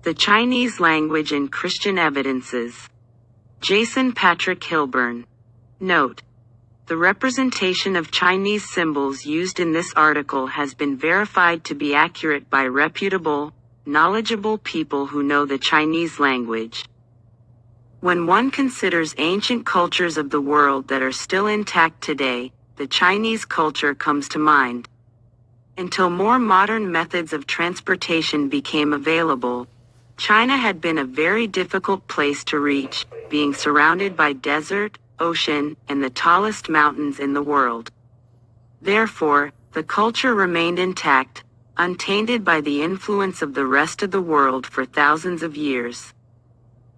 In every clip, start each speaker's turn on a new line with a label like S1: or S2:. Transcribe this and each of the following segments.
S1: The Chinese Language and Christian Evidences. Jason Patrick Hilburn. Note: the representation of Chinese symbols used in this article has been verified to be accurate by reputable, knowledgeable people who know the Chinese language. When one considers ancient cultures of the world that are still intact today, the Chinese culture comes to mind. Until more modern methods of transportation became available, China had been a very difficult place to reach, being surrounded by desert, ocean, and the tallest mountains in the world. Therefore, the culture remained intact, untainted by the influence of the rest of the world for thousands of years.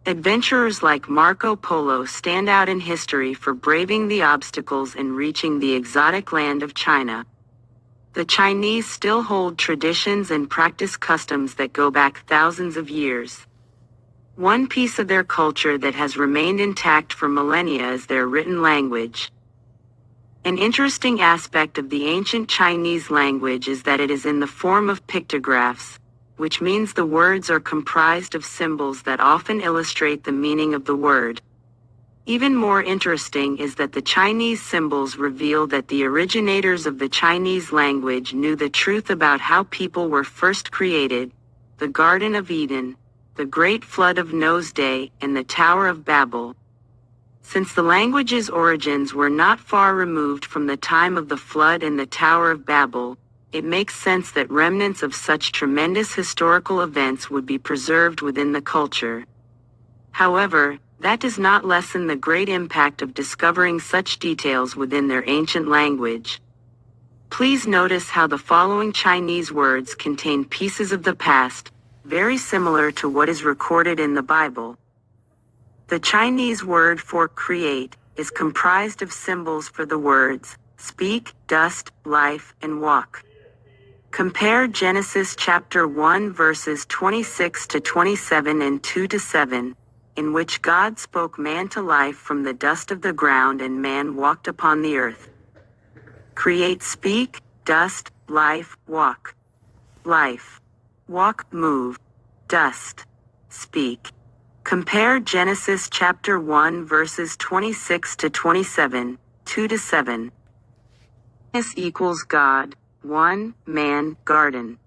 S1: Adventurers like Marco Polo stand out in history for braving the obstacles and reaching the exotic land of China. The Chinese still hold traditions and practice customs that go back thousands of years. One piece of their culture that has remained intact for millennia is their written language. An interesting aspect of the ancient Chinese language is that it is in the form of pictographs, which means the words are comprised of symbols that often illustrate the meaning of the word. Even more interesting is that the Chinese symbols reveal that the originators of the Chinese language knew the truth about how people were first created: the Garden of Eden, the Great Flood of Noah's Day, and the Tower of Babel. Since the language's origins were not far removed from the time of the Flood and the Tower of Babel, it makes sense that remnants of such tremendous historical events would be preserved within the culture. However, that does not lessen the great impact of discovering such details within their ancient language. Please notice how the following Chinese words contain pieces of the past, very similar to what is recorded in the Bible. The Chinese word for create is comprised of symbols for the words speak, dust, life, and walk. Compare Genesis chapter 1 verses 26 to 27 and 2 to 7. In which God spoke man to life from the dust of the ground and man walked upon the earth. Create, speak, dust, life, walk. Life. Walk, move. Dust. Speak. Compare Genesis chapter 1 verses 26 to 27, 2 to 7. This equals God, 1, man, garden.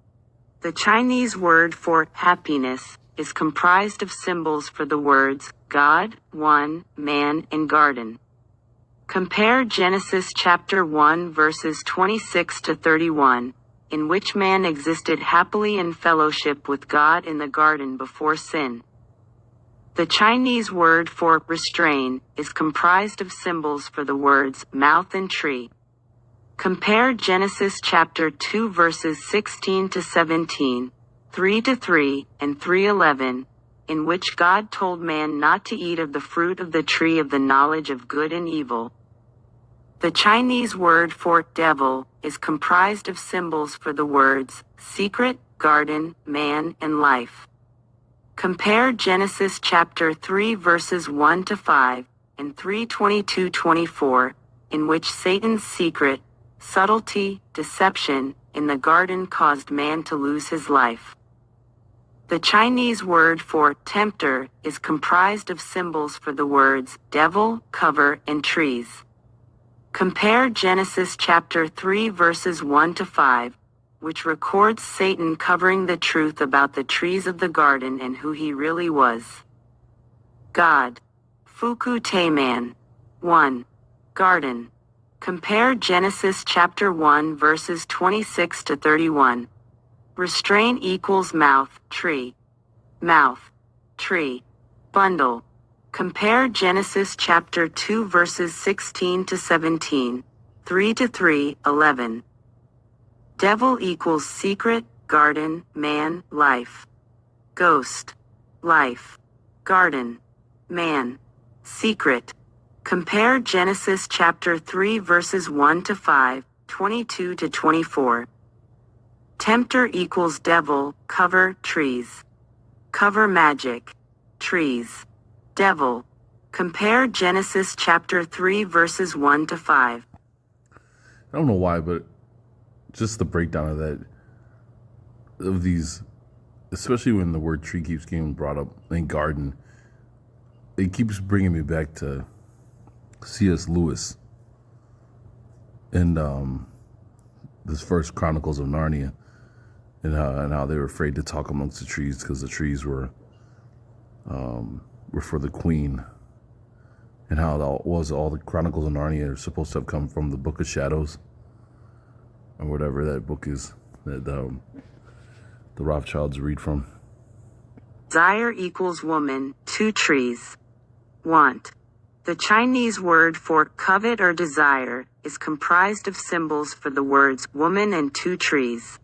S1: The Chinese word for happiness is comprised of symbols for the words God, one, man, and garden. Compare Genesis chapter 1 verses 26 to 31, in which man existed happily in fellowship with God in the garden before sin. The Chinese word for restrain is comprised of symbols for the words mouth and tree. Compare Genesis chapter 2 verses 16 to 17, 3 to 3, and 3:11, in which God told man not to eat of the fruit of the tree of the knowledge of good and evil. The Chinese word for devil is comprised of symbols for the words secret, garden, man, and life. Compare Genesis chapter 3 verses 1 to 5, and 3:22-24, in which Satan's secret, subtlety, deception, in the garden caused man to lose his life. The Chinese word for tempter is comprised of symbols for the words devil, cover, and trees. Compare Genesis chapter 3 verses 1 to 5, which records Satan covering the truth about the trees of the garden and who he really was. God. Fuku Taiman. 1. Garden. Compare Genesis chapter 1 verses 26 to 31. Restrain equals mouth, tree. Mouth. Tree. Bundle. Compare Genesis chapter 2 verses 16 to 17, 3 to 3, 11. Devil equals secret, garden, man, life. Ghost. Life. Garden. Man. Secret. Compare Genesis chapter 3 verses 1 to 5, 22 to 24. Tempter equals devil, cover, trees. Cover magic. Trees. Devil. Compare Genesis chapter 3 verses 1 to 5.
S2: I don't know why, but just the breakdown of that, of these especially when the word tree keeps getting brought up in garden, it keeps bringing me back to C.S. Lewis and this first Chronicles of Narnia, and how they were afraid to talk amongst the trees because the trees were for the queen, and how all the Chronicles of Narnia are supposed to have come from the Book of Shadows, or whatever that book is that the Rothschilds read from.
S1: Desire equals woman, 2 trees. Want. The Chinese word for covet or desire is comprised of symbols for the words woman and 2 trees.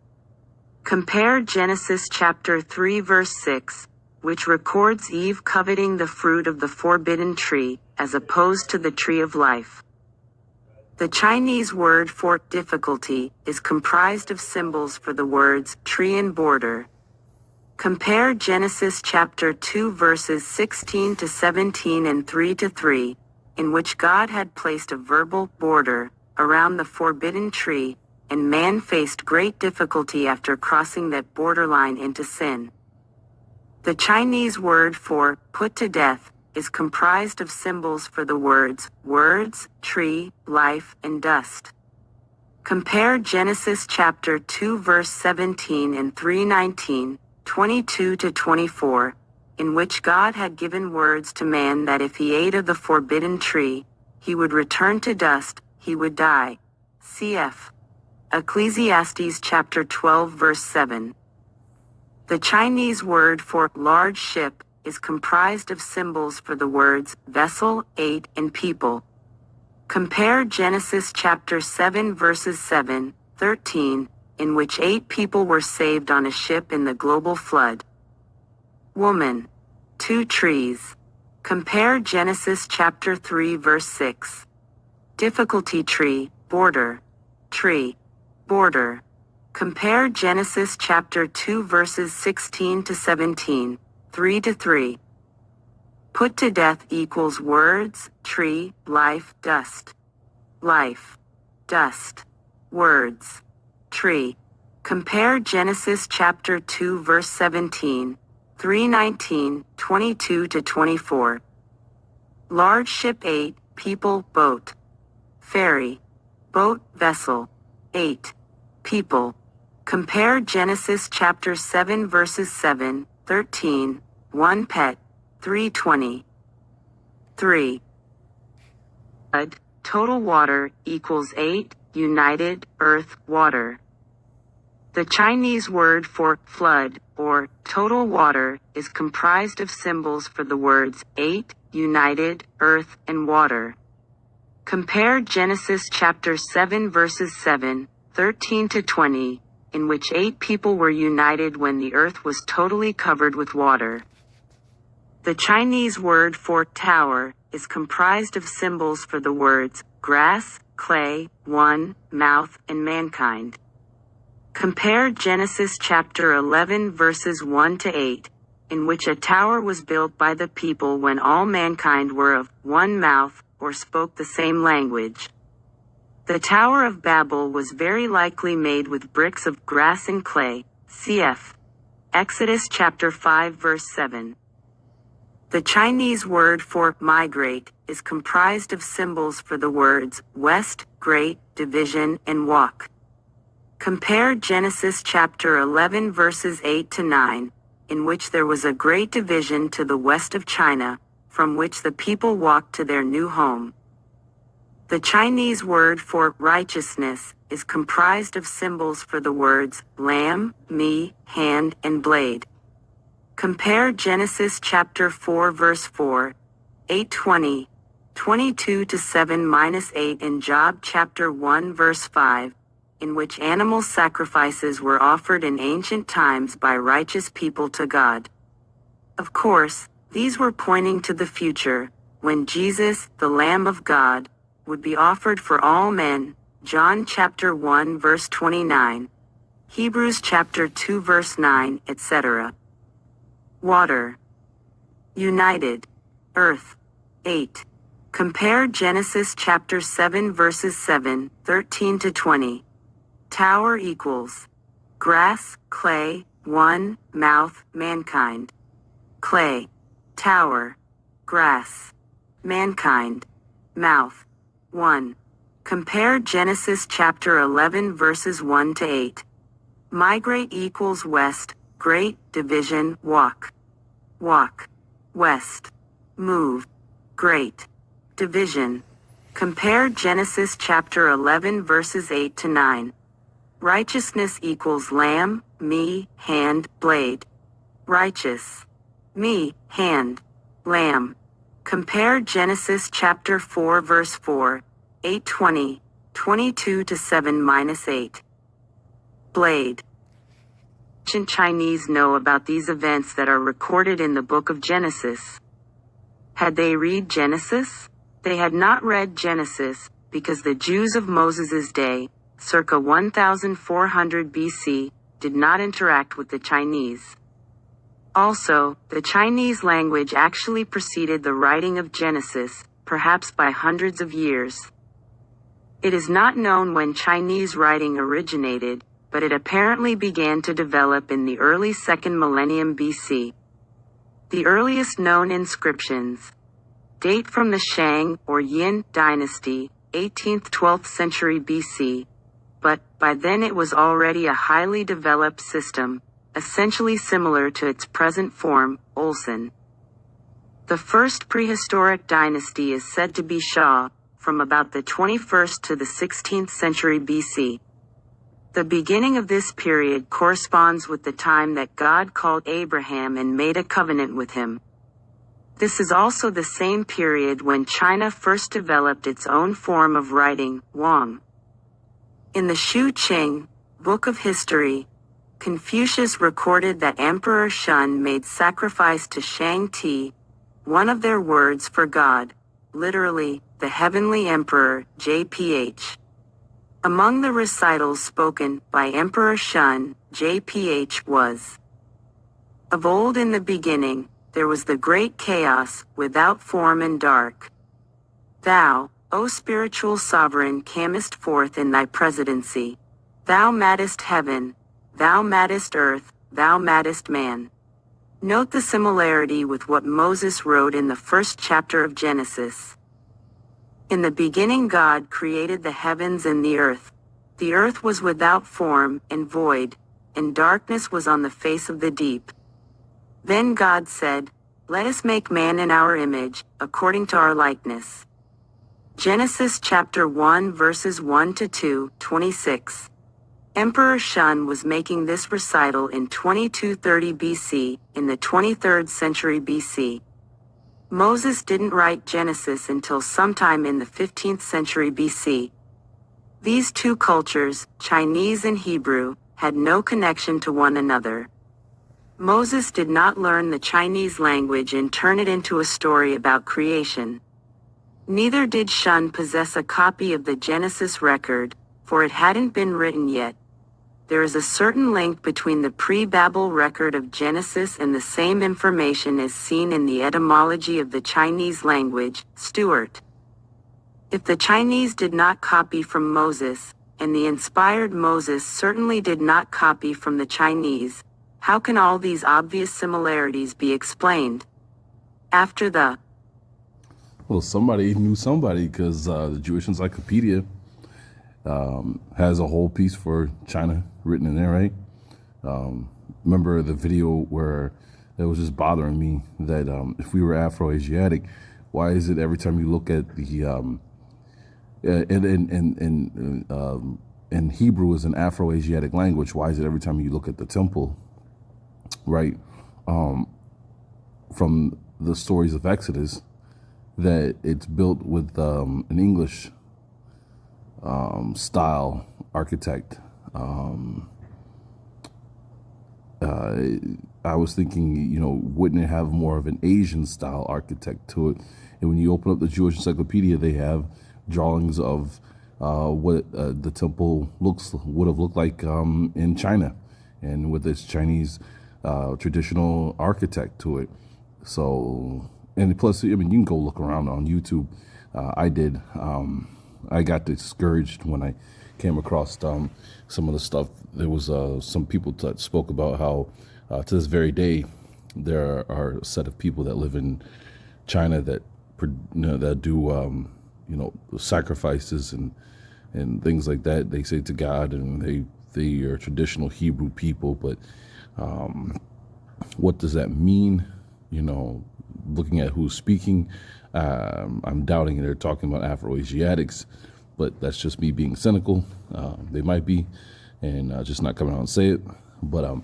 S1: Compare Genesis chapter 3 verse 6, which records Eve coveting the fruit of the forbidden tree, as opposed to the tree of life. The Chinese word for difficulty is comprised of symbols for the words tree and border. Compare Genesis chapter 2 verses 16 to 17 and 3 to 3, in which God had placed a verbal border around the forbidden tree, and man faced great difficulty after crossing that borderline into sin. The Chinese word for put to death is comprised of symbols for the words tree, life, and dust. Compare Genesis chapter 2 verse 17 and 3:19, 22 to 24, in which God had given words to man that if he ate of the forbidden tree, he would return to dust, he would die. Cf. Ecclesiastes chapter 12 verse 7. The Chinese word for large ship is comprised of symbols for the words vessel, 8, and people. Compare Genesis chapter 7 verses 7, 13, in which 8 people were saved on a ship in the global flood. Woman. 2 trees. Compare Genesis chapter 3 verse 6. Difficulty tree, border. Tree. Border. Compare Genesis chapter 2 verses 16 to 17, 3 to 3. Put to death equals words, tree, life, dust. Life. Dust. Words. Tree. Compare Genesis chapter 2 verse 17, 3:19, 22 to 24. Large ship 8, people, boat. Ferry. Boat, vessel. 8. People. Compare Genesis chapter 7 verses 7, 13, 1 pet, 3:20. 3. Total water equals 8, united, earth, water. The Chinese word for flood or total water is comprised of symbols for the words 8, united, earth, and water. Compare Genesis chapter 7 verses 7, 13 to 20, in which 8 people were united when the earth was totally covered with water. The Chinese word for tower is comprised of symbols for the words grass, clay, one, mouth, and mankind. Compare Genesis chapter 11 verses 1 to 8, in which a tower was built by the people when all mankind were of one mouth or spoke the same language. The Tower of Babel was very likely made with bricks of grass and clay, cf. Exodus chapter 5 verse 7. The Chinese word for migrate is comprised of symbols for the words west, great, division, and walk. Compare Genesis chapter 11 verses 8 to 9, in which there was a great division to the west of China, from which the people walked to their new home. The Chinese word for righteousness is comprised of symbols for the words lamb, me, hand, and blade. Compare Genesis chapter 4 verse 4, 8:20, 22 to 7-8 and Job chapter 1 verse 5, in which animal sacrifices were offered in ancient times by righteous people to God. Of course, these were pointing to the future, when Jesus, the Lamb of God, would be offered for all men, John chapter 1 verse 29, Hebrews chapter 2 verse 9, etc. Water. United. Earth. 8. Compare Genesis chapter 7 verses 7, 13 to 20. Tower equals grass, clay, 1. Mouth, mankind. Clay, tower, grass. Mankind, mouth. 1. Compare Genesis chapter 11 verses 1 to 8. Migrate equals west, great, division, walk. Walk. West. Move. Great. Division. Compare Genesis chapter 11 verses 8 to 9. Righteousness equals lamb, me, hand, blade. Righteous. Me, hand. Lamb. Compare Genesis chapter 4 verse 4, 8:20, 22 to 7-8. Blade. Ancient Chinese know about these events that are recorded in the book of Genesis. Had they read Genesis? They had not read Genesis, because the Jews of Moses' day, circa 1400 BC, did not interact with the Chinese. Also, the Chinese language actually preceded the writing of Genesis, perhaps by hundreds of years. It is not known when Chinese writing originated, but it apparently began to develop in the early 2nd millennium BC. The earliest known inscriptions date from the Shang or Yin dynasty, 18th-12th century BC, but by then it was already a highly developed system, essentially similar to its present form, Olson. The first prehistoric dynasty is said to be Shao, from about the 21st to the 16th century BC. The beginning of this period corresponds with the time that God called Abraham and made a covenant with him. This is also the same period when China first developed its own form of writing, Wang. In the Shu Qing, Book of History, Confucius recorded that Emperor Shun made sacrifice to Shang Ti, one of their words for God, literally, the Heavenly Emperor, JPH. Among the recitals spoken by Emperor Shun, JPH was, of old in the beginning, there was the great chaos, without form and dark. Thou, O spiritual sovereign, camest forth in thy presidency. Thou madest heaven, thou madest earth, thou madest man. Note the similarity with what Moses wrote in the first chapter of Genesis. In the beginning God created the heavens and the earth. The earth was without form and void, and darkness was on the face of the deep. Then God said, Let us make man in our image, according to our likeness. Genesis chapter 1 verses 1 to 2, 26. Emperor Shun was making this recital in 2230 BC, in the 23rd century BC. Moses didn't write Genesis until sometime in the 15th century BC. These two cultures, Chinese and Hebrew, had no connection to one another. Moses did not learn the Chinese language and turn it into a story about creation. Neither did Shun possess a copy of the Genesis record, for it hadn't been written yet. There is a certain link between the pre-Babel record of Genesis and the same information as seen in the etymology of the Chinese language, Stuart. If the Chinese did not copy from Moses, and the inspired Moses certainly did not copy from the Chinese, how can all these obvious similarities be explained? After the
S2: Well, somebody knew somebody, because the Jewish Encyclopedia has a whole piece for China written in there, right? Remember the video where it was just bothering me that if we were Afro-Asiatic, why is it every time you look at the in Hebrew is an Afro-Asiatic language, why is it every time you look at the temple, right, from the stories of Exodus, that it's built with an English style architect? I was thinking, wouldn't it have more of an Asian style architect to it? And when you open up the Jewish Encyclopedia, they have drawings of what the temple would have looked like in China, and with this Chinese traditional architect to it. So, and plus, I mean, you can go look around on YouTube. I did. I got discouraged when I came across some of the stuff. There was some people that spoke about how to this very day there are a set of people that live in China that that do sacrifices and things like that. They say to God, and they are traditional Hebrew people, but what does that mean? Looking at who's speaking, I'm doubting they're talking about Afro-Asiatics, but that's just me being cynical. They might be, and just not coming out and say it. But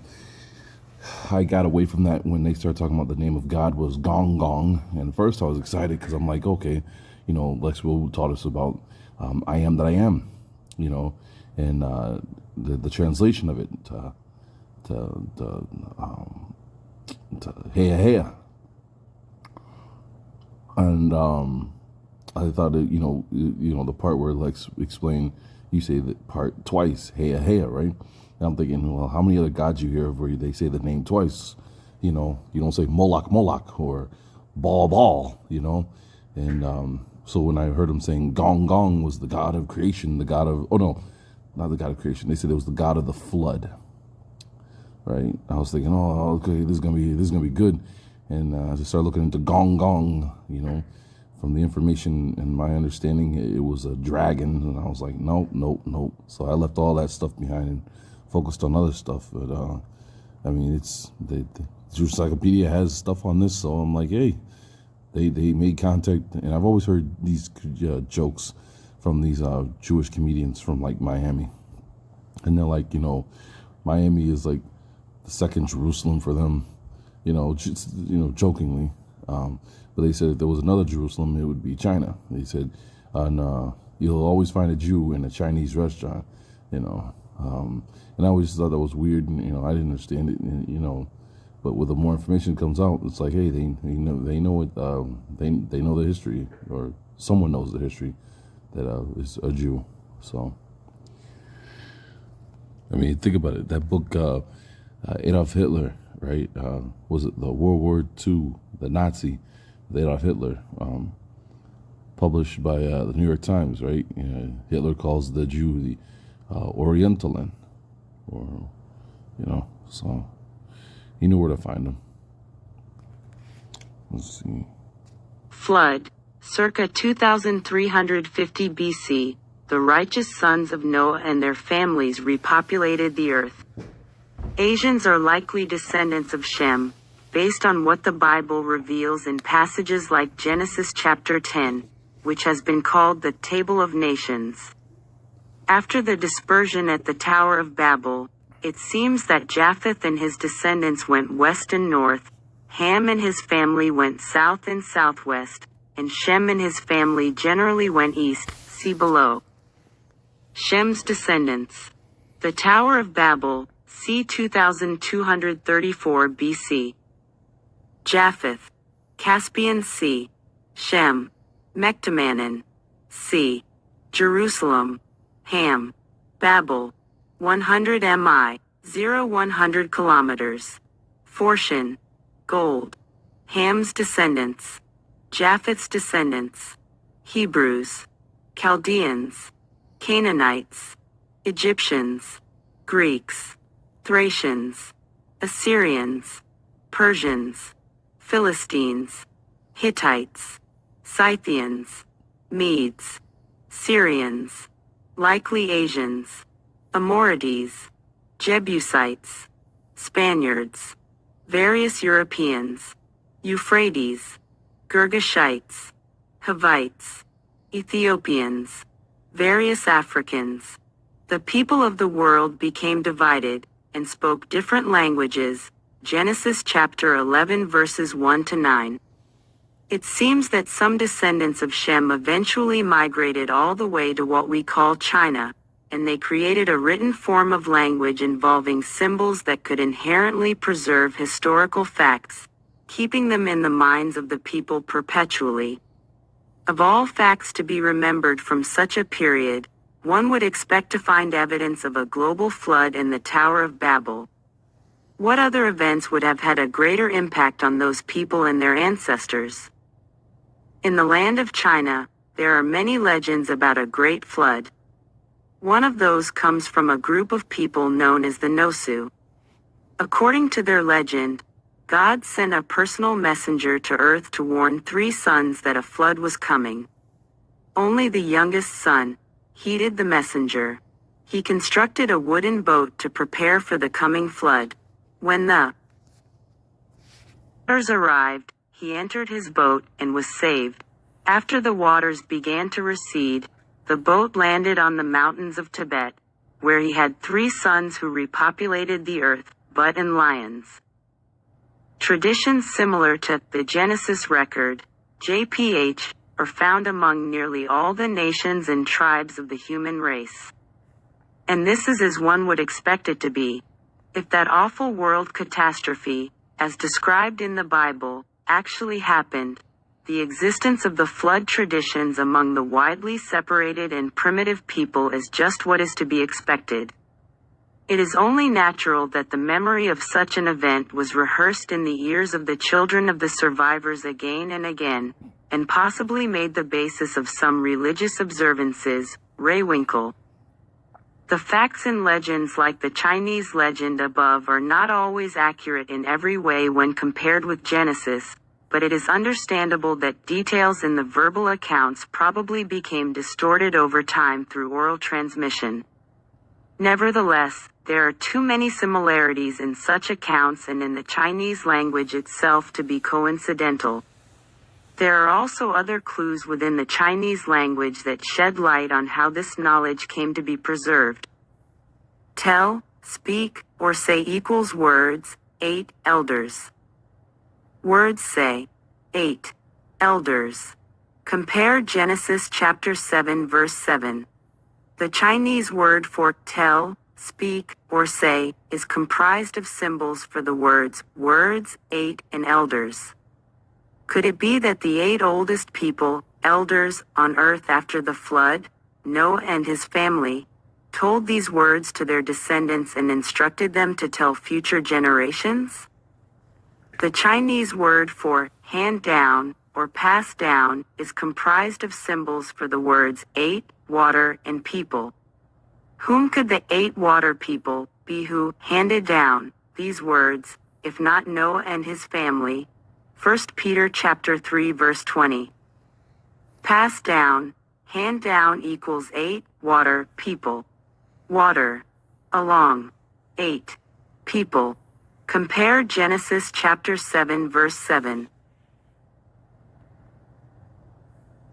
S2: I got away from that when they started talking about the name of God was Gong Gong. And at first I was excited because I'm like, okay, Lex Will taught us about I am that I am, and the translation of it to Heya Heya. And I thought that, the part where Lex explained, you say that part twice, Heya Heya, right? And I'm thinking, well, how many other gods you hear of where they say the name twice? You don't say Moloch Moloch or Baal Baal, And so when I heard him saying Gong Gong was the god of creation, the god of, oh no, not the god of creation. They said it was the god of the flood, right? I was thinking, oh, okay, this is gonna be good. And I just started looking into Gong Gong, from the information and my understanding, it was a dragon. And I was like, nope. So I left all that stuff behind and focused on other stuff. But, the Jewish Encyclopedia has stuff on this. So I'm like, hey, they made contact. And I've always heard these jokes from these Jewish comedians from like Miami. And they're like, Miami is like the second Jerusalem for them. Jokingly. But they said if there was another Jerusalem, it would be China. They said, and you'll always find a Jew in a Chinese restaurant, and I always thought that was weird, and, I didn't understand it, but with the more information that comes out, it's like, hey, they know it, they know the history, or someone knows the history that is a Jew. So, think about it. That book, Adolf Hitler, right? Was it the World War II, the Nazi, Adolf Hitler, published by the New York Times, right? Hitler calls the Jew the Orientalin, or, so he knew where to find him. Let's see.
S1: Flood, circa 2350 BC, the righteous sons of Noah and their families repopulated the earth. Asians are likely descendants of Shem, based on what the Bible reveals in passages like Genesis chapter 10, which has been called the Table of Nations. After the dispersion at the Tower of Babel, it seems that Japheth and his descendants went west and north, Ham and his family went south and southwest, and Shem and his family generally went east, see below. Shem's descendants. The Tower of Babel, c. 2234 BC. Japheth, Caspian Sea. Shem, Mectamanan, c. Jerusalem. Ham, Babel, 100 mi, 100 kilometers. Fortune, gold. Ham's descendants. Japheth's descendants. Hebrews, Chaldeans, Canaanites, Egyptians, Greeks, Thracians, Assyrians, Persians, Philistines, Hittites, Scythians, Medes, Syrians, likely Asians, Amorites, Jebusites, Spaniards, various Europeans, Euphrates, Girgashites, Hivites, Ethiopians, various Africans. The people of the world became divided and spoke different languages. Genesis chapter 11 verses 1 to 9. It seems that some descendants of Shem eventually migrated all the way to what we call China, and they created a written form of language involving symbols that could inherently preserve historical facts, keeping them in the minds of the people perpetually. Of all facts to be remembered from such a period, one would expect to find evidence of a global flood and the Tower of Babel. What other events would have had a greater impact on those people and their ancestors? In the land of China, there are many legends about a great flood. One of those comes from a group of people known as the Nosu. According to their legend, God sent a personal messenger to Earth to warn 3 sons that a flood was coming. Only the youngest son heeded the messenger. He constructed a wooden boat to prepare for the coming flood. When the waters arrived, he entered his boat and was saved. After the waters began to recede, the boat landed on the mountains of Tibet, where he had 3 sons who repopulated the earth, But and lions. Traditions similar to the Genesis record, JPH, are found among nearly all the nations and tribes of the human race. And this is as one would expect it to be. If that awful world catastrophe, as described in the Bible, actually happened, the existence of the flood traditions among the widely separated and primitive people is just what is to be expected. It is only natural that the memory of such an event was rehearsed in the ears of the children of the survivors again and again, and possibly made the basis of some religious observances. Ray Winkle. The facts and legends like the Chinese legend above are not always accurate in every way when compared with Genesis, but it is understandable that details in the verbal accounts probably became distorted over time through oral transmission. Nevertheless, there are too many similarities in such accounts and in the Chinese language itself to be coincidental. There are also other clues within the Chinese language that shed light on how this knowledge came to be preserved. Tell, speak, or say equals words, 8 elders. Words say, 8 elders. Compare Genesis chapter 7 verse 7. The Chinese word for tell, speak, or say is comprised of symbols for the words, 8, and elders. Could it be that the 8 oldest people, elders, on earth after the flood, Noah and his family, told these words to their descendants and instructed them to tell future generations? The Chinese word for hand down or pass down is comprised of symbols for the words 8, water, and people. Whom could the 8 water people be who handed down these words, if not Noah and his family? 1 Peter chapter 3 verse 20. Pass down, hand down equals 8, water, people. Water. Along. 8. People. Compare Genesis chapter 7 verse 7.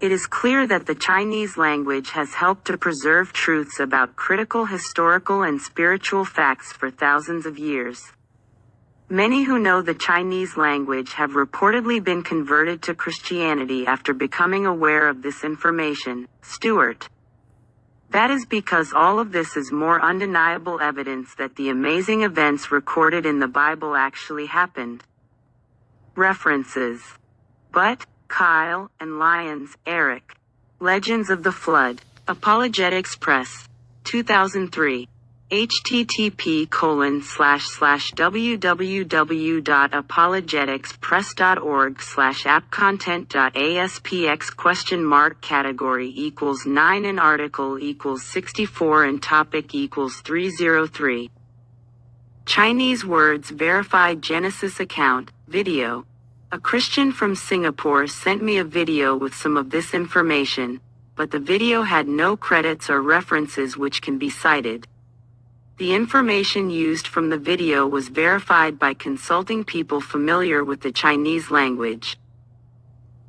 S1: It is clear that the Chinese language has helped to preserve truths about critical historical and spiritual facts for thousands of years. Many who know the Chinese language have reportedly been converted to Christianity after becoming aware of this information. Stewart. That is because all of this is more undeniable evidence that the amazing events recorded in the Bible actually happened. References. Butt, Kyle, and Lyons, Eric. Legends of the Flood. Apologetics Press. 2003. http://www.apologeticspress.org/appcontent.aspx ? Category equals 9 and article equals 64 and topic equals 303. Chinese words verified Genesis account, video. A Christian from Singapore sent me a video with some of this information, but the video had no credits or references which can be cited. The information used from the video was verified by consulting people familiar with the Chinese language.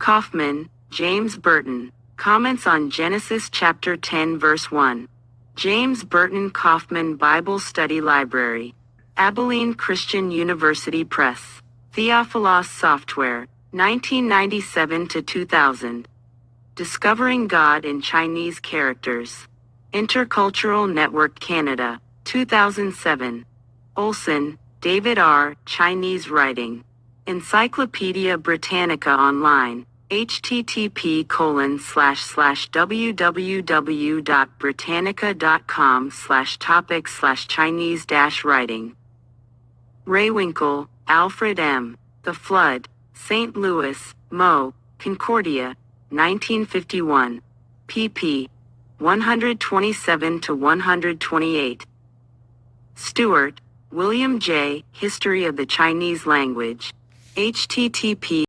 S1: Kaufman, James Burton. Comments on Genesis chapter 10 verse 1. James Burton Kaufman Bible Study Library. Abilene Christian University Press. Theophilos Software. 1997-2000. Discovering God in Chinese Characters. Intercultural Network Canada. 2007. Olson, David R., Chinese Writing. Encyclopedia Britannica Online. http://www.britannica.com/topic/Chinese-writing. Ray Winkle, Alfred M. The Flood. St. Louis, Mo. Concordia. 1951. pp. 127 to 128. Stewart, William J. History of the Chinese Language. http